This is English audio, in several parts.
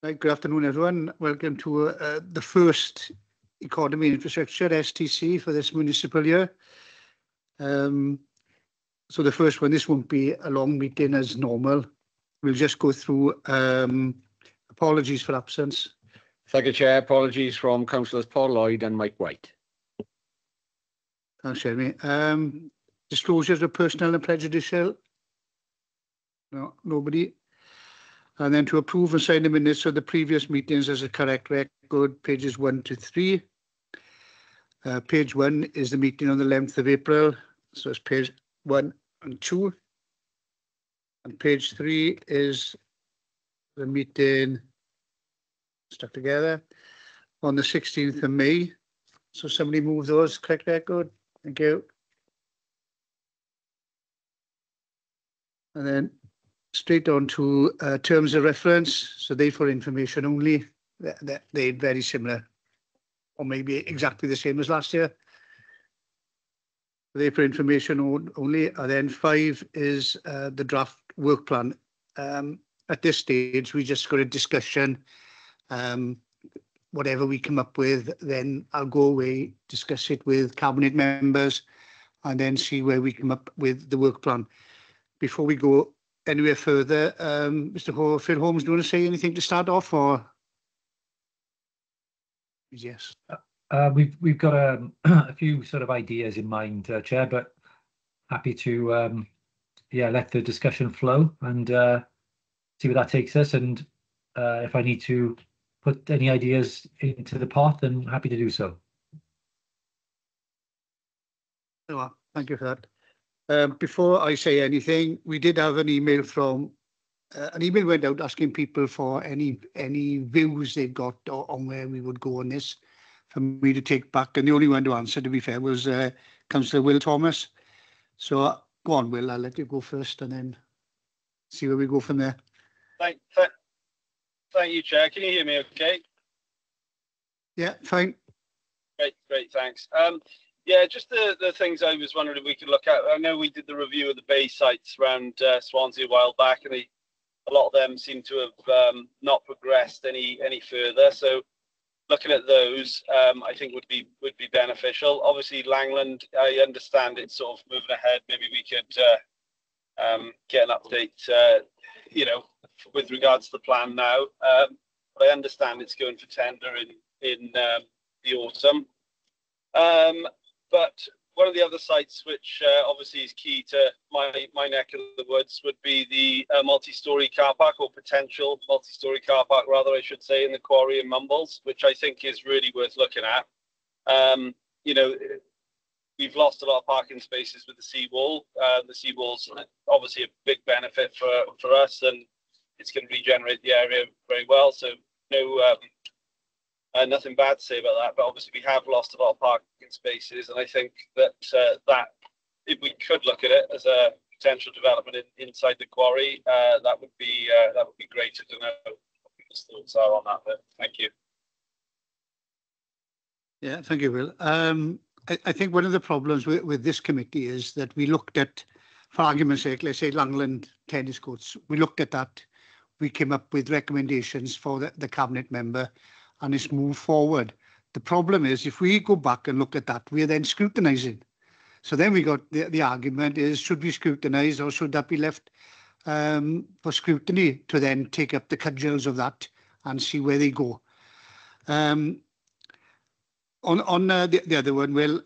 Right, good afternoon, everyone. Welcome to the first Economy Infrastructure STC for this municipal year. So the first one, this won't be a long meeting as normal. We'll just go through apologies for absence. Thank you, Chair. Apologies from Councillors Paul Lloyd and Mike White. Thanks, Jeremy. Disclosures of personal and prejudicial? No, nobody. And then to approve and sign the minutes of the previous meetings as a correct record, pages 1 to 3. Page 1 is the meeting on the 11th of April. So it's page 1 and 2. And page 3 is the meeting stuck together on the 16th of May. So somebody move those, correct record. Thank you. And then straight on to terms of reference. So they for information only. They're very similar, or maybe exactly the same as last year. They for information only. And then 5 is the draft work plan. At this stage, we just got a discussion. Whatever we come up with, then I'll go away, discuss it with cabinet members, and then see where we come up with the work plan. Before we go anywhere further, Mr. Phil Holmes, do you want to say anything to start off, or? Yes. We've got a few sort of ideas in mind, Chair, but happy to let the discussion flow and see where that takes us. And if I need to put any ideas into the pot, then happy to do so. Oh, thank you for that. Before I say anything, we did have an email from an email went out asking people for any views they've got on where we would go on this for me to take back. And the only one to answer, to be fair, was Councillor Will Thomas. So go on, Will, I'll let you go first and then see where we go from there. Thank you, Chair. Can you hear me okay? Yeah, fine. Great, thanks. Yeah, just the things I was wondering if we could look at. I know we did the review of the bay sites around Swansea a while back, and a lot of them seem to have not progressed any further. So looking at those, I think would be beneficial. Obviously, Langland, I understand it's sort of moving ahead. Maybe we could get an update, with regards to the plan now. But I understand it's going for tender in the autumn. But one of the other sites which obviously is key to my neck of the woods would be the multi-storey car park, or potential multi-storey car park, rather, I should say, in the quarry in Mumbles, which I think is really worth looking at. We've lost a lot of parking spaces with the seawall. The seawall's obviously a big benefit for us, and it's going to regenerate the area very well. So nothing bad to say about that, but obviously we have lost a lot of parking spaces, and I think that if we could look at it as a potential development inside the quarry, that would be great. I don't know what people's thoughts are on that, but thank you. Yeah, thank you, Will. I think one of the problems with this committee is that we looked at, for argument's sake, let's say Langland tennis courts. We looked at that. We came up with recommendations for the cabinet member, and it's moved forward. The problem is, if we go back and look at that, we're then scrutinising. So then we got the argument is, should we scrutinise, or should that be left for scrutiny to then take up the cudgels of that and see where they go? On the other one, Will,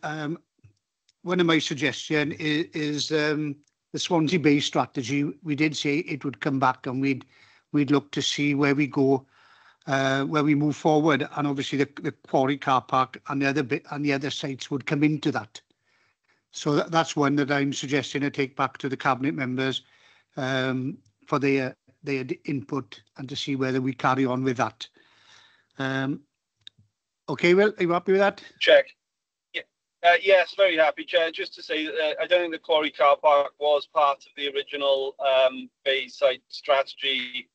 one of my suggestions is the Swansea Bay strategy. We did say it would come back, and we'd look to see where we go, where we move forward, and obviously the quarry car park and the other sites would come into that. So that's one that I'm suggesting to take back to the cabinet members for their input, and to see whether we carry on with that. Okay, Will, are you happy with that? Check. Yeah. Yes, very happy, Chair. Just to say that I don't think the quarry car park was part of the original bay site strategy.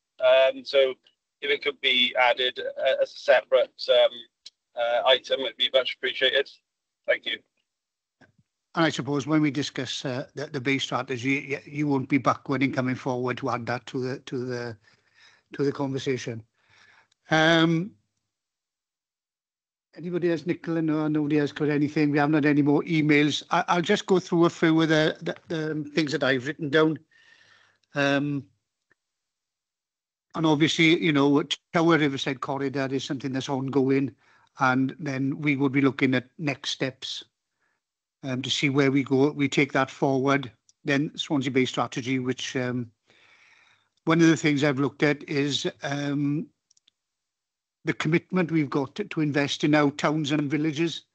So if it could be added as a separate item, it'd be much appreciated. Thank you. And I suppose when we discuss the bay strategy, you won't be backward in coming forward to add that to the conversation. Anybody else, Nicola? No, nobody else got anything. We haven't had any more emails. I'll just go through a few of the things that I've written down. And obviously, you know, Tower Riverside Corridor is something that's ongoing, and then we would be looking at next steps to see where we go. We take that forward. Then Swansea Bay strategy, which one of the things I've looked at is the commitment we've got to invest in our towns and villages.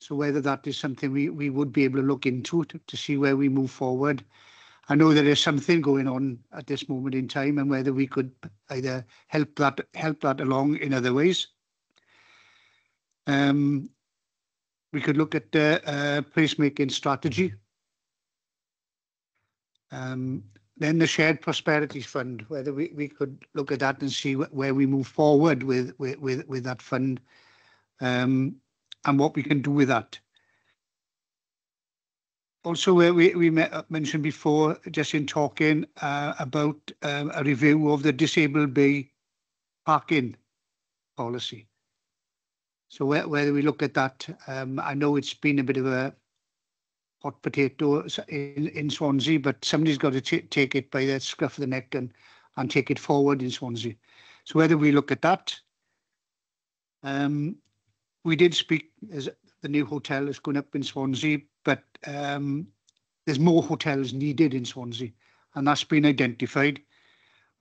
So whether that is something we would be able to look into to see where we move forward. I know there is something going on at this moment in time, and whether we could either help that along in other ways. We could look at the placemaking strategy. Then the Shared Prosperity Fund, whether we could look at that and see where we move forward with that fund, and what we can do with that. Also, we mentioned before, just in talking about a review of the disabled bay parking policy. So whether we look at that, I know it's been a bit of a hot potato in Swansea, but somebody's got to take it by the scruff of the neck and take it forward in Swansea. So whether we look at that, we did speak as the new hotel is going up in Swansea, but there's more hotels needed in Swansea, and that's been identified.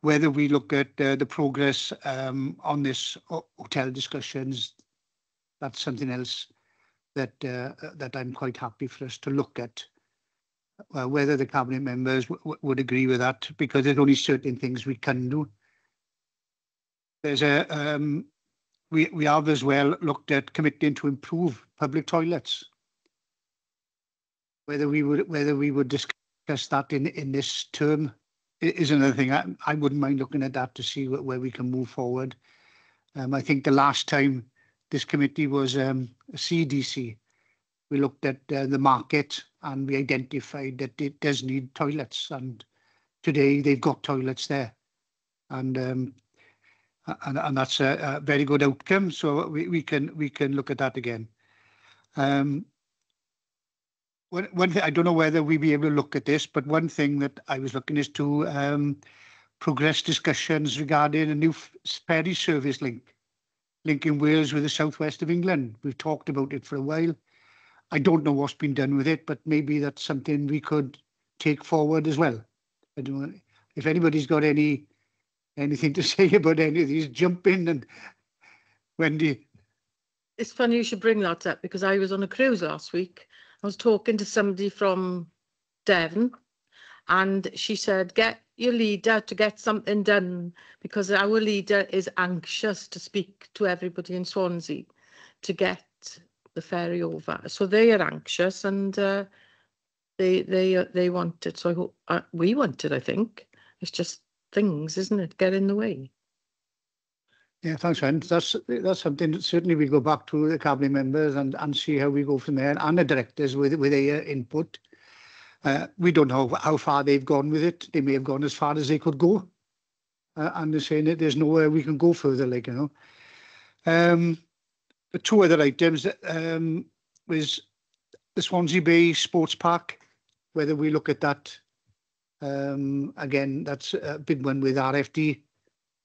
Whether we look at the progress on this hotel discussions, that's something else that I'm quite happy for us to look at. Whether the cabinet members would agree with that, because there's only certain things we can do. There's we have as well looked at committing to improve public toilets. Whether we would discuss that in this term is another thing. I wouldn't mind looking at that to see where we can move forward. I think the last time this committee was CDC, we looked at the market and we identified that it does need toilets, and today they've got toilets there, and that's a very good outcome. So we can look at that again. One thing, I don't know whether we'll be able to look at this, but one thing that I was looking is to progress discussions regarding a new ferry service linking Wales with the southwest of England. We've talked about it for a while. I don't know what's been done with it, but maybe that's something we could take forward as well. I don't know if anybody's got anything to say about any of these. Jump in, and Wendy. It's funny you should bring that up, because I was on a cruise last week. I was talking to somebody from Devon, and she said, get your leader to get something done, because our leader is anxious to speak to everybody in Swansea to get the ferry over. So they are anxious, and they want it. So I hope we want it. I think it's just things, isn't it, get in the way. Yeah, thanks, Ren. That's something that certainly we go back to the cabinet members and see how we go from there, and the directors with their input. We don't know how far they've gone with it. They may have gone as far as they could go, and they're saying that there's nowhere we can go further, like, you know. The two other items was the Swansea Bay Sports Park, whether we look at that. Again, that's a big one with RFD.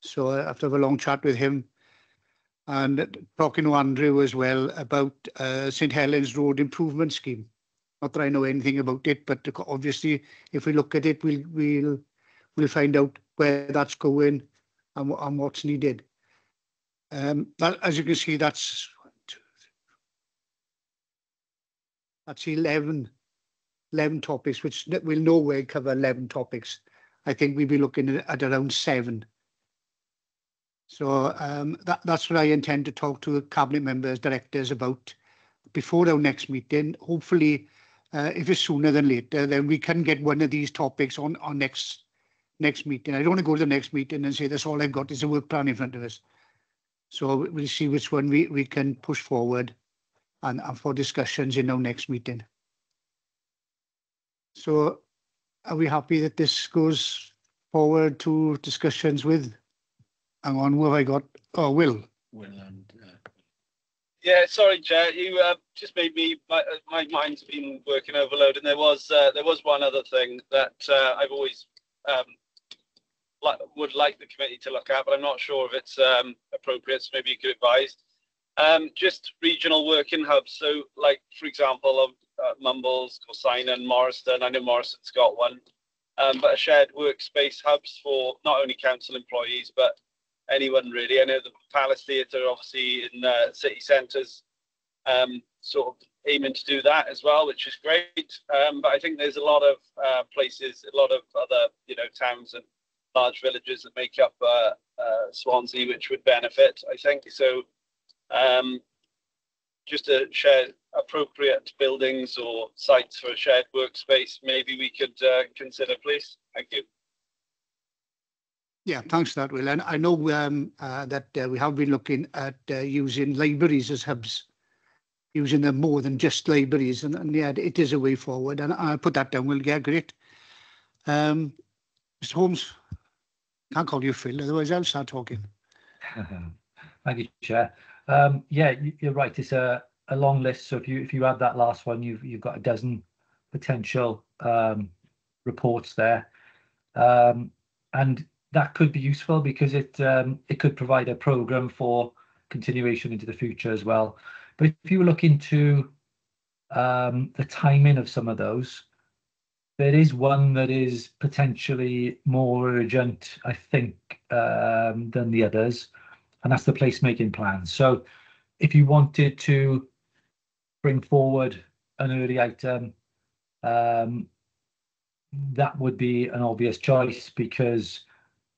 So I have to have a long chat with him, and talking to Andrew as well about St Helens Road Improvement Scheme. Not that I know anything about it, but obviously, if we look at it, we'll find out where that's going and what's needed. As you can see, that's 11 topics, which will nowhere cover 11 topics. I think we'll be looking at around 7. So that's what I intend to talk to cabinet members, directors about before our next meeting. Hopefully, if it's sooner than later, then we can get one of these topics on next meeting. I don't want to go to the next meeting and say that's all I've got is a work plan in front of us. So we'll see which one we can push forward and for discussions in our next meeting. So are we happy that this goes forward to discussions with? Hang on, who have I got? Oh, Will. Will and Yeah, sorry, Chair. You just made me. My mind's been working overload, and there was one other thing that I've always would like the committee to look at, but I'm not sure if it's appropriate. So maybe you could advise. Just regional working hubs. So, like for example, Mumbles, Corsinan, Morriston. I know Morriston's got one, but a shared workspace hubs for not only council employees but anyone really. I know the Palace Theatre, obviously in city centres, sort of aiming to do that as well, which is great. But I think there's a lot of places, a lot of other towns and large villages that make up Swansea, which would benefit, I think. So just to share appropriate buildings or sites for a shared workspace, maybe we could consider, please. Thank you. Yeah, thanks for that, Will. And I know that we have been looking at using libraries as hubs, using them more than just libraries, and yeah, it is a way forward. And I'll put that down. Will, yeah, great. Mr. Holmes, can't call you Phil, otherwise I'll start talking. Thank you, Chair. Yeah, you're right. It's a long list. So if you add that last one, you've got a dozen potential reports there, and that could be useful because it could provide a program for continuation into the future as well. But if you look into the timing of some of those, there is one that is potentially more urgent, I think, than the others, and that's the placemaking plan. So if you wanted to bring forward an early item, that would be an obvious choice because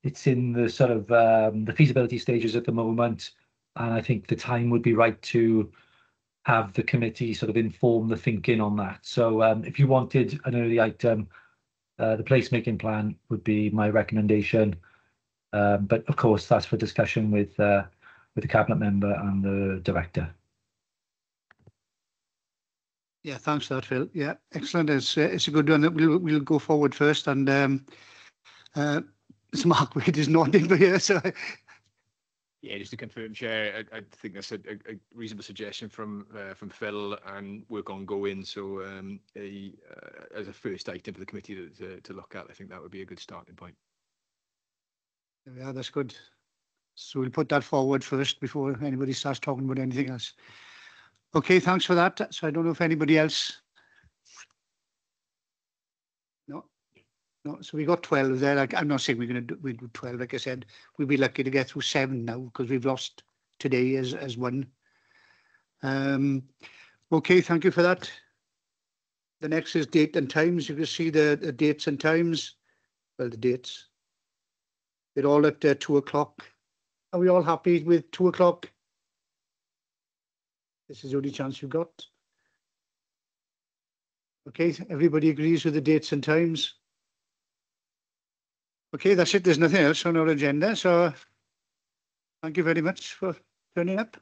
it's in the sort of the feasibility stages at the moment, and I think the time would be right to have the committee sort of inform the thinking on that. So if you wanted an early item, the placemaking plan would be my recommendation. But of course, that's for discussion with the cabinet member and the director. Yeah, thanks for that, Phil. Yeah, excellent. It's a good one. We'll go forward first, and Mr. Mark Wade is nodding here, so. yeah, just to confirm, Chair, I think that's a reasonable suggestion from Phil, and work ongoing. So as a first item for the committee to look at, I think that would be a good starting point. Yeah, that's good. So we'll put that forward first before anybody starts talking about anything else. Okay, thanks for that. So I don't know if anybody else. No, so we got 12 there. I'm not saying we'll do 12. Like I said, we'll be lucky to get through 7 now because we've lost today as one. Okay, thank you for that. The next is date and times. You can see the dates and times. Well, the dates. They're all at 2 o'clock. Are we all happy with 2 o'clock? This is the only chance you've got. Okay, everybody agrees with the dates and times. Okay, that's it. There's nothing else on our agenda. So thank you very much for turning up.